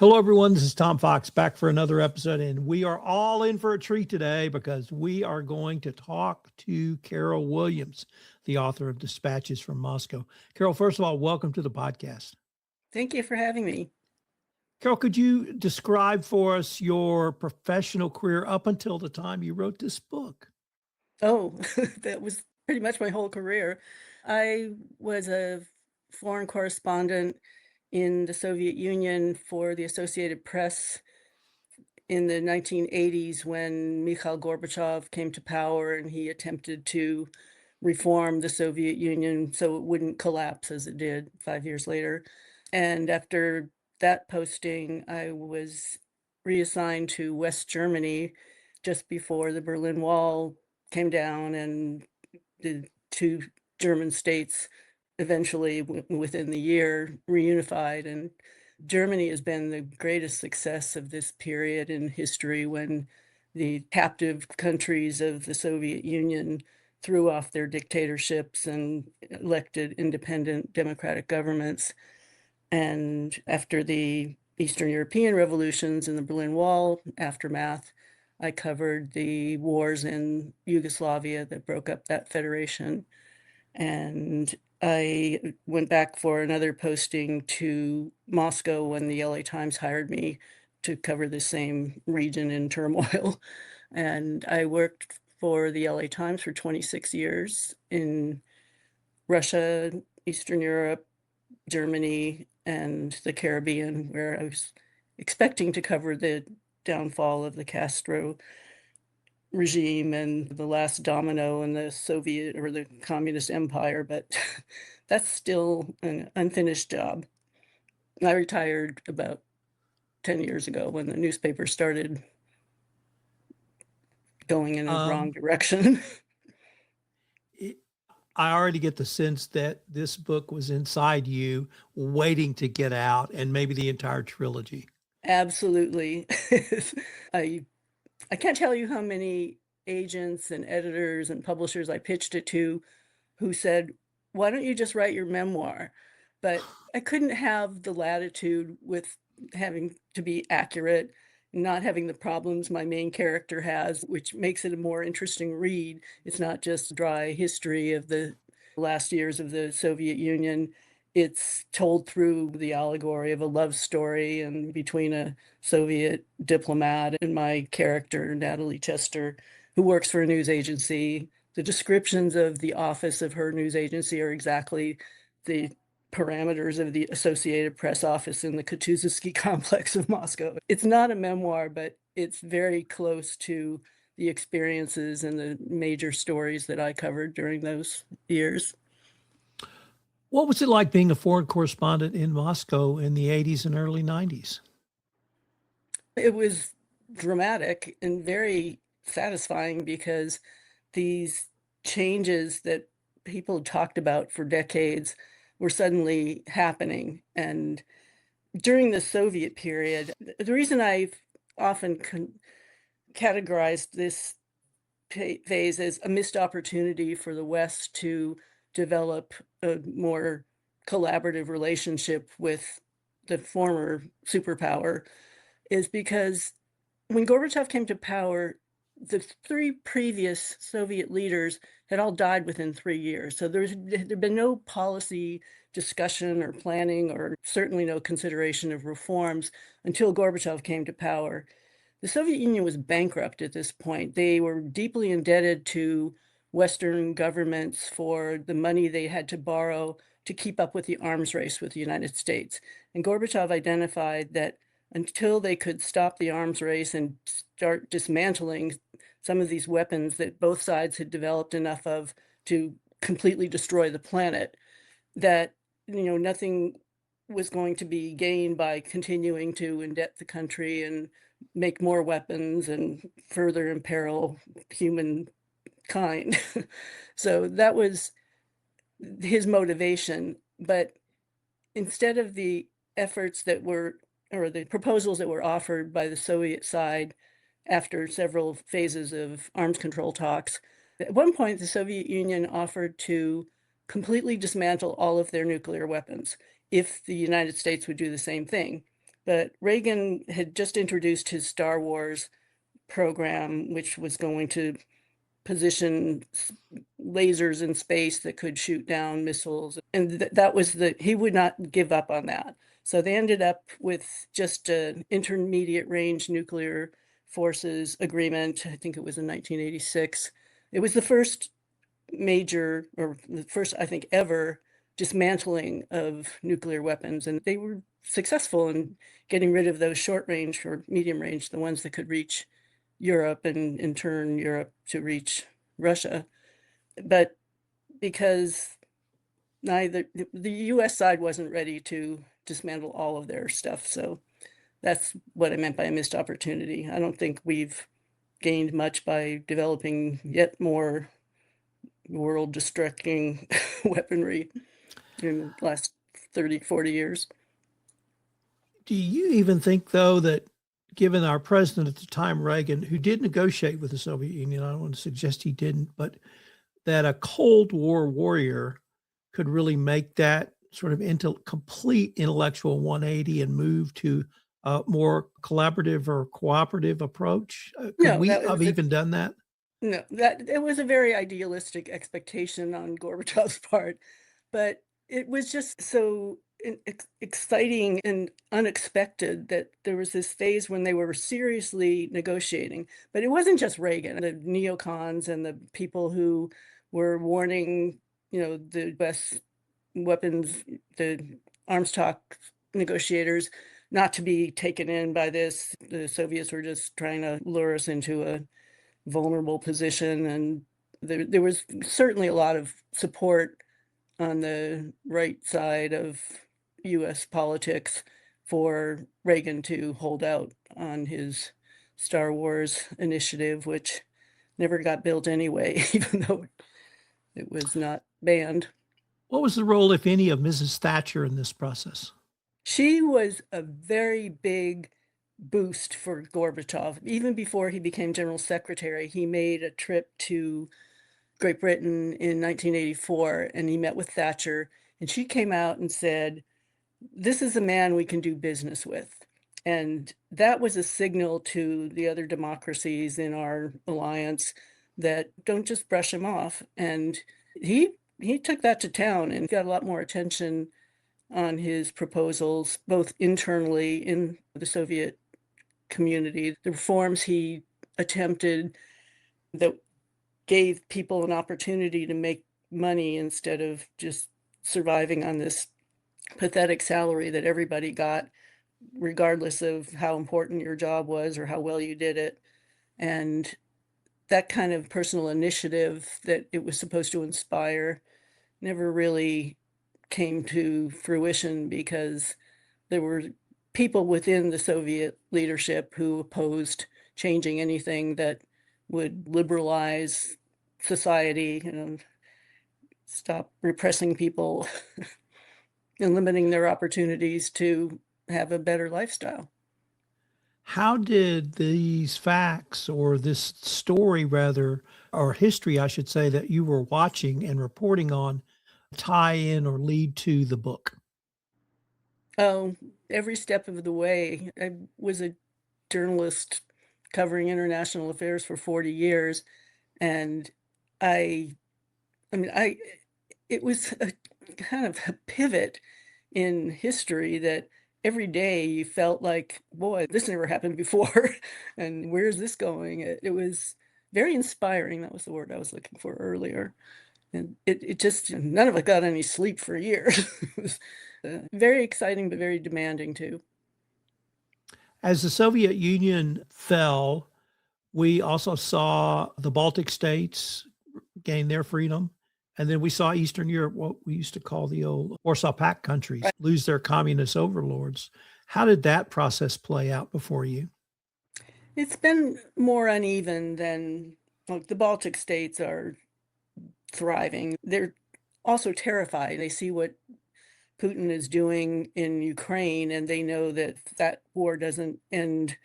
Hello, everyone. This is Tom Fox back for another episode, and we are all in for a treat today because we are going to talk to Carol Williams, the author of Dispatches from Moscow. Carol, first of all, welcome to the podcast. Thank you for having me. Carol, could you describe for us your professional career up until the time you wrote this book? Oh, that was pretty much my whole career. I was a foreign correspondent in the Soviet Union for the Associated Press in the 1980s when Mikhail Gorbachev came to power and he attempted to reform the Soviet Union so it wouldn't collapse as it did 5 years later. And after that posting, I was reassigned to West Germany just before the Berlin Wall came down and the two German states eventually, within the year, reunified. And Germany has been the greatest success of this period in history when the captive countries of the Soviet Union threw off their dictatorships and elected independent democratic governments. And after the Eastern European revolutions and the Berlin Wall aftermath, I covered the wars in Yugoslavia that broke up that federation. And I went back for another posting to Moscow when the LA Times hired me to cover the same region in turmoil. And I worked for the LA Times for 26 years in Russia, Eastern Europe, Germany, and the Caribbean, where I was expecting to cover the downfall of the Castro regime and the last domino in the Soviet or the communist empire, but that's still an unfinished job. I retired about 10 years ago when the newspaper started going in a wrong direction. I already get the sense that this book was inside you, waiting to get out, and maybe the entire trilogy. Absolutely. I I can't tell you how many agents and editors and publishers I pitched it to who said, "Why don't you just write your memoir?" But I couldn't have the latitude with having to be accurate, not having the problems my main character has, which makes it a more interesting read. It's not just dry history of the last years of the Soviet Union. It's told through the allegory of a love story and between a Soviet diplomat and my character, Natalie Chester, who works for a news agency. The descriptions of the office of her news agency are exactly the parameters of the Associated Press office in the Kutuzovsky complex of Moscow. It's not a memoir, but it's very close to the experiences and the major stories that I covered during those years. What was it like being a foreign correspondent in Moscow in the 80s and early 90s? It was dramatic and very satisfying because these changes that people talked about for decades were suddenly happening. And during the Soviet period, the reason I've often categorized this phase as a missed opportunity for the West to develop a more collaborative relationship with the former superpower is because when Gorbachev came to power, the three previous Soviet leaders had all died within 3 years. So there'd been no policy discussion or planning, or certainly no consideration of reforms until Gorbachev came to power. The Soviet Union was bankrupt at this point. They were deeply indebted to Western governments for the money they had to borrow to keep up with the arms race with the United States. And Gorbachev identified that until they could stop the arms race and start dismantling some of these weapons that both sides had developed enough of to completely destroy the planet, that nothing was going to be gained by continuing to indebt the country and make more weapons and further imperil humankind. So that was his motivation. But instead of the efforts that were, or the proposals that were offered by the Soviet side after several phases of arms control talks, at one point the Soviet Union offered to completely dismantle all of their nuclear weapons if the United States would do the same thing. But Reagan had just introduced his Star Wars program, which was going to position lasers in space that could shoot down missiles. And that was he would not give up on that. So they ended up with just an intermediate range nuclear forces agreement. I think it was in 1986. It was the first major, or the first, I think, ever dismantling of nuclear weapons. And they were successful in getting rid of those short range or medium range, the ones that could reach Europe and in turn Europe to reach Russia. But because neither the US side wasn't ready to dismantle all of their stuff. So that's what I meant by a missed opportunity. I don't think we've gained much by developing yet more world destructing weaponry in the last 30, 40 years. Do you even think, though, that given our president at the time, Reagan, who did negotiate with the Soviet Union, I don't want to suggest he didn't, but that a Cold War warrior could really make that sort of into complete intellectual 180 and move to a more collaborative or cooperative approach? Could we have even done that? No, that it was a very idealistic expectation on Gorbachev's part, but it was just so exciting and unexpected that there was this phase when they were seriously negotiating. But it wasn't just Reagan, the neocons and the people who were warning, the West weapons, the arms talk negotiators, not to be taken in by this. The Soviets were just trying to lure us into a vulnerable position, and there was certainly a lot of support on the right side of US politics for Reagan to hold out on his Star Wars initiative, which never got built anyway, even though it was not banned. What was the role, if any, of Mrs. Thatcher in this process? She was a very big boost for Gorbachev. Even before he became general secretary, he made a trip to Great Britain in 1984 and he met with Thatcher, and she came out and said, "This is a man we can do business with." And that was a signal to the other democracies in our alliance that don't just brush him off. And he took that to town and got a lot more attention on his proposals, both internally in the Soviet community, the reforms he attempted that gave people an opportunity to make money instead of just surviving on this pathetic salary that everybody got, regardless of how important your job was or how well you did it. And that kind of personal initiative that it was supposed to inspire never really came to fruition because there were people within the Soviet leadership who opposed changing anything that would liberalize society, stop repressing people and limiting their opportunities to have a better lifestyle. How did these facts, or this story rather, or history, I should say, that you were watching and reporting on tie in or lead to the book? Oh, every step of the way. I was a journalist covering international affairs for 40 years, and I I mean, it was a kind of a pivot in history that every day you felt like, boy, this never happened before, and where's this going? It was very inspiring. That was the word I was looking for earlier. And it just, none of it got any sleep for years. It was very exciting, but very demanding too. As the Soviet Union fell, we also saw the Baltic states gain their freedom. And then we saw Eastern Europe, what we used to call the old Warsaw Pact countries, Right. lose their communist overlords. How did that process play out before you? It's been more uneven than, like, the Baltic states are thriving. They're also terrified. They see what Putin is doing in Ukraine, and they know that that war doesn't end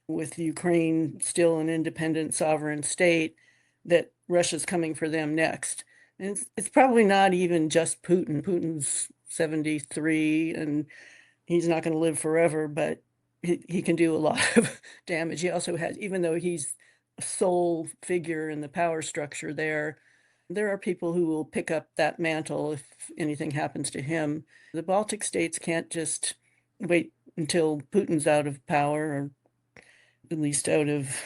with Ukraine still an independent sovereign state, that Russia's coming for them next. And it's probably not even just Putin. Putin's 73, and he's not going to live forever, but he can do a lot of damage. He also has, even though he's a sole figure in the power structure there are people who will pick up that mantle if anything happens to him. The Baltic states can't just wait until Putin's out of power, or at least out of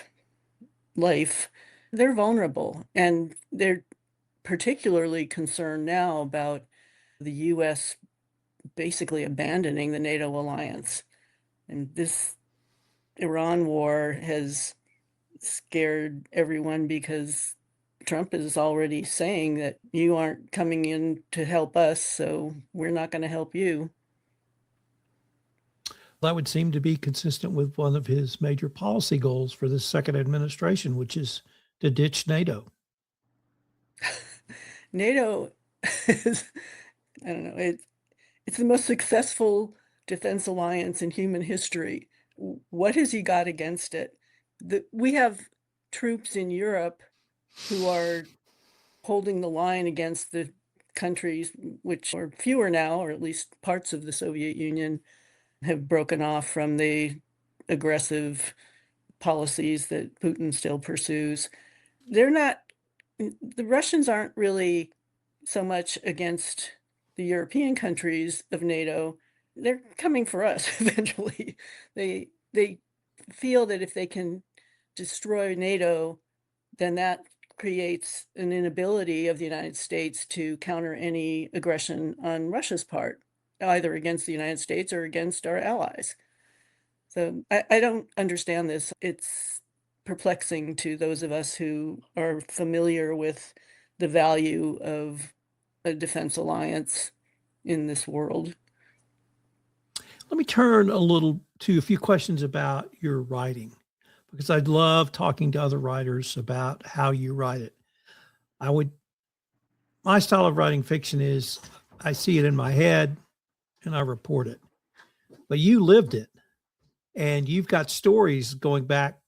life. They're vulnerable, and they're particularly concerned now about the US basically abandoning the NATO alliance. And this Iran war has scared everyone because Trump is already saying that you aren't coming in to help us, so we're not going to help you. That would seem to be consistent with one of his major policy goals for this second administration, which is to ditch NATO. NATO is, I don't know, it's the most successful defense alliance in human history. What has he got against it? We have troops in Europe who are holding the line against the countries, which are fewer now, or at least parts of the Soviet Union have broken off from the aggressive policies that Putin still pursues. They're not, the Russians aren't really so much against the European countries of NATO. They're coming for us eventually. They feel that if they can destroy NATO, then that creates an inability of the United States to counter any aggression on Russia's part, either against the United States or against our allies. So I don't understand this. It's perplexing to those of us who are familiar with the value of a defense alliance in this world. Let me turn a little to a few questions about your writing, because I'd love talking to other writers about how you write it. My style of writing fiction is I see it in my head and I report it. But you lived it, and you've got stories going back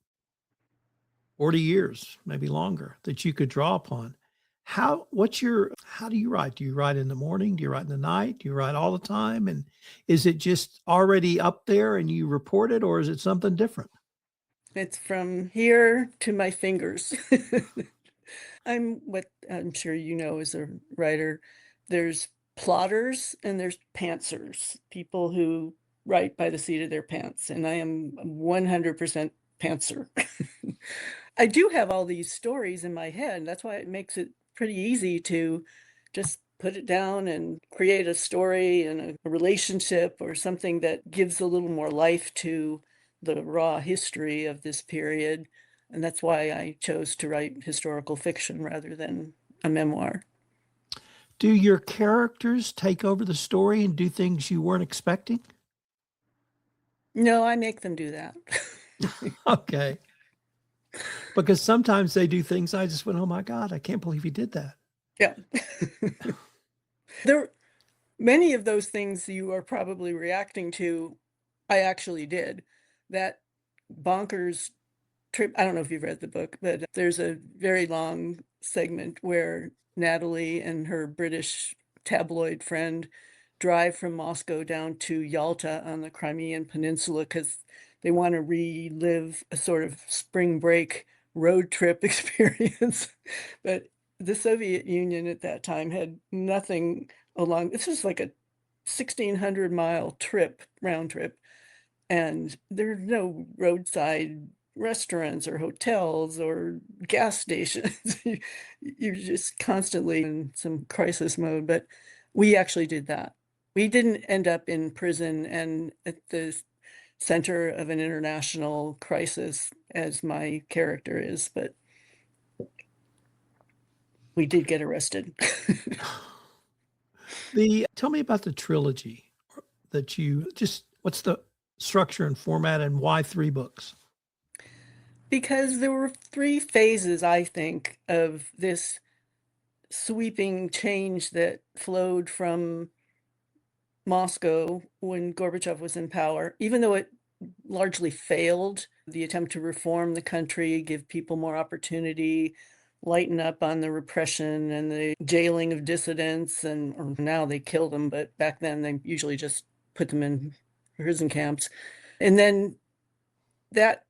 40 years, maybe longer, that you could draw upon. How do you write? Do you write in the morning? Do you write in the night? Do you write all the time? And is it just already up there and you report it, or is it something different? It's from here to my fingers. I'm what I'm sure you know as a writer, there's plotters and there's pantsers, people who write by the seat of their pants. And I am 100% pantser. I do have all these stories in my head. That's why it makes it pretty easy to just put it down and create a story and a relationship or something that gives a little more life to the raw history of this period. And that's why I chose to write historical fiction rather than a memoir. Do your characters take over the story and do things you weren't expecting? No, I make them do that. Okay. Because sometimes they do things I just went, oh my God, I can't believe he did that. Yeah. There, many of those things you are probably reacting to, I actually did. That bonkers trip, I don't know if you've read the book, but there's a very long segment where Natalie and her British tabloid friend drive from Moscow down to Yalta on the Crimean Peninsula because they want to relive a sort of spring break road trip experience. But the Soviet Union at that time had nothing along, this was like a 1,600-mile trip, round trip, and there are no roadside restaurants or hotels or gas stations. You're just constantly in some crisis mode. But we actually did that. We didn't end up in prison and at the center of an international crisis as my character is, but we did get arrested. Tell me about the trilogy that what's the structure and format and why 3 books? Because there were 3 phases, I think, of this sweeping change that flowed from Moscow when Gorbachev was in power, even though it largely failed, the attempt to reform the country, give people more opportunity, lighten up on the repression and the jailing of dissidents, and or now they kill them, but back then they usually just put them in prison camps. And then that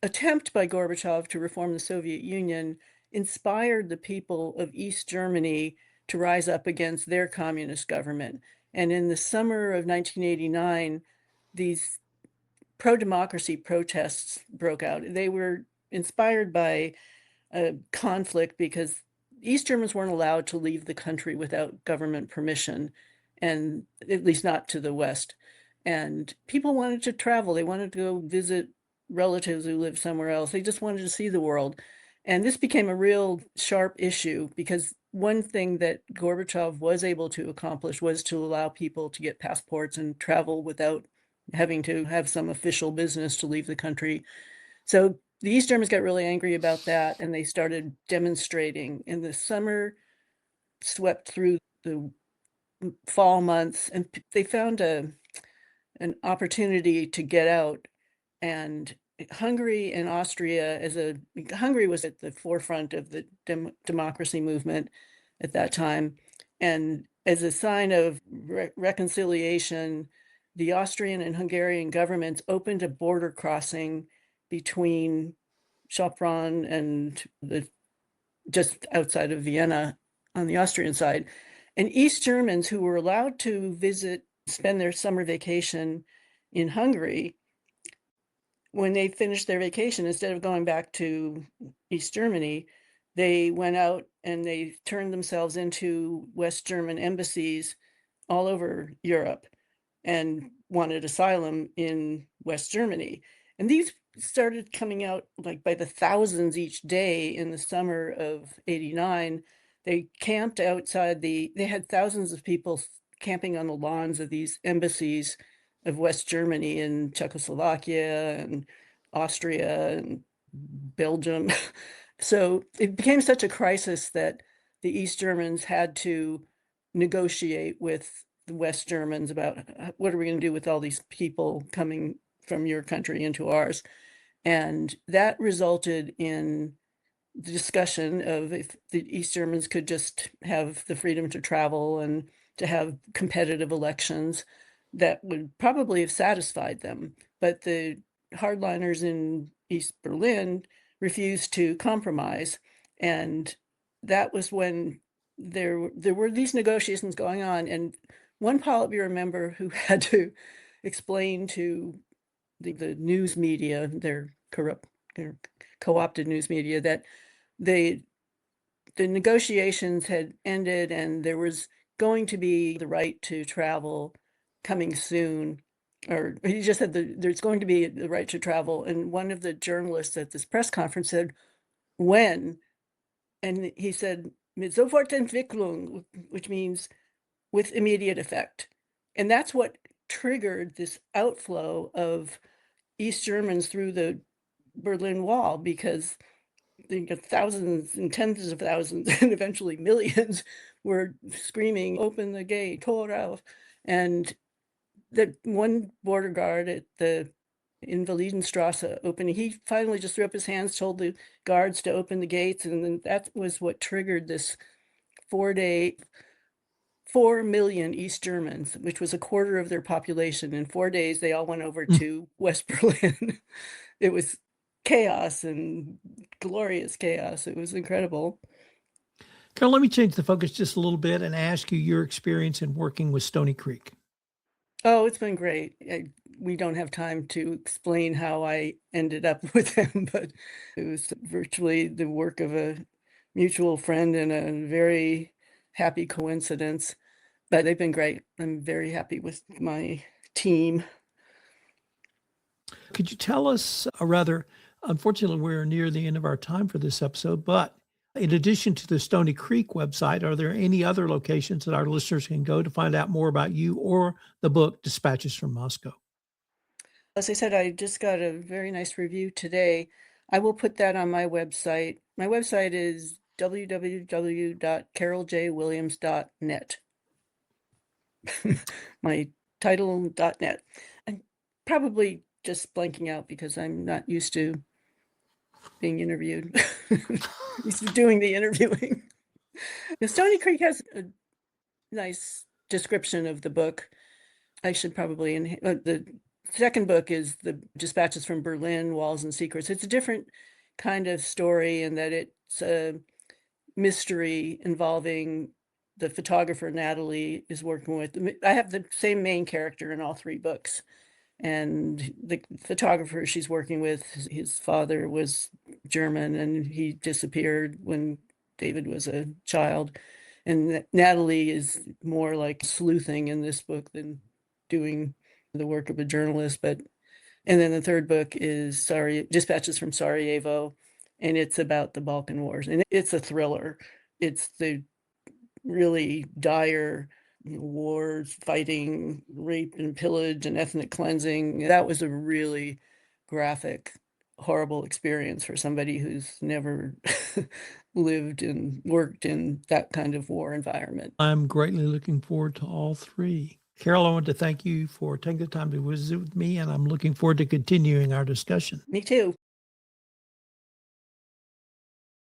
attempt by Gorbachev to reform the Soviet Union inspired the people of East Germany to rise up against their communist government. And in the summer of 1989, these pro-democracy protests broke out. They were inspired by a conflict because East Germans weren't allowed to leave the country without government permission, and at least not to the West. And people wanted to travel. They wanted to go visit relatives who lived somewhere else. They just wanted to see the world. And this became a real sharp issue because one thing that Gorbachev was able to accomplish was to allow people to get passports and travel without having to have some official business to leave the country. So the East Germans got really angry about that, and they started demonstrating. In the summer, swept through the fall months, and they found an opportunity to get out. And Hungary and Austria, Hungary was at the forefront of the democracy movement at that time, and as a sign of reconciliation, the Austrian and Hungarian governments opened a border crossing between Sopron and just outside of Vienna on the Austrian side. And East Germans who were allowed to spend their summer vacation in Hungary, when they finished their vacation, instead of going back to East Germany, they went out and they turned themselves into West German embassies all over Europe and wanted asylum in West Germany. And these started coming out like by the thousands each day in the summer of '89. They camped outside they had thousands of people camping on the lawns of these embassies of West Germany in Czechoslovakia and Austria and Belgium. So it became such a crisis that the East Germans had to negotiate with the West Germans about what are we going to do with all these people coming from your country into ours. And that resulted in the discussion of if the East Germans could just have the freedom to travel and to have competitive elections that would probably have satisfied them. But the hardliners in East Berlin refused to compromise. And that was when there were these negotiations going on. And one Politburo member who had to explain to the news media, their co-opted news media, that the negotiations had ended and there was going to be the right to travel coming soon, or he just said there's going to be the right to travel. And one of the journalists at this press conference said, when? And he said, mit Sofortentwicklung, which means with immediate effect. And that's what triggered this outflow of East Germans through the Berlin Wall, because thousands and tens of thousands and eventually millions were screaming, open the gate, Tor auf. And that one border guard at the Invalidenstrasse opening, he finally just threw up his hands, told the guards to open the gates. And then that was what triggered this 4-day, 4 million East Germans, which was a quarter of their population. In 4 days, they all went over to West Berlin. It was chaos and glorious chaos. It was incredible. Carol, let me change the focus just a little bit and ask you your experience in working with Stony Creek. Oh, it's been great. We don't have time to explain how I ended up with them, but it was virtually the work of a mutual friend and a very happy coincidence. But they've been great. I'm very happy with my team. Could you tell us, or rather, unfortunately, we're near the end of our time for this episode, but in addition to the Stony Creek website, are there any other locations that our listeners can go to find out more about you or the book, Dispatches from Moscow? As I said, I just got a very nice review today. I will put that on my website. My website is www.caroljwilliams.net. My title.net. I'm probably just blanking out because I'm not used to being interviewed. Used to doing the interviewing. The Stony Creek has a nice description of the book. I should probably the second book is the Dispatches from Berlin, Walls and Secrets. It's a different kind of story in that it's a mystery involving the photographer Natalie is working with. I have the same main character in all three books. And the photographer she's working with, his father was German and he disappeared when David was a child. And Natalie is more like sleuthing in this book than doing the work of a journalist. And then the third book is Dispatches from Sarajevo, and it's about the Balkan Wars. And it's a thriller. It's the really dire wars, fighting, rape and pillage and ethnic cleansing. That was a really graphic, horrible experience for somebody who's never lived and worked in that kind of war environment. I'm greatly looking forward to all three. Carol, I want to thank you for taking the time to visit with me, and I'm looking forward to continuing our discussion. Me too.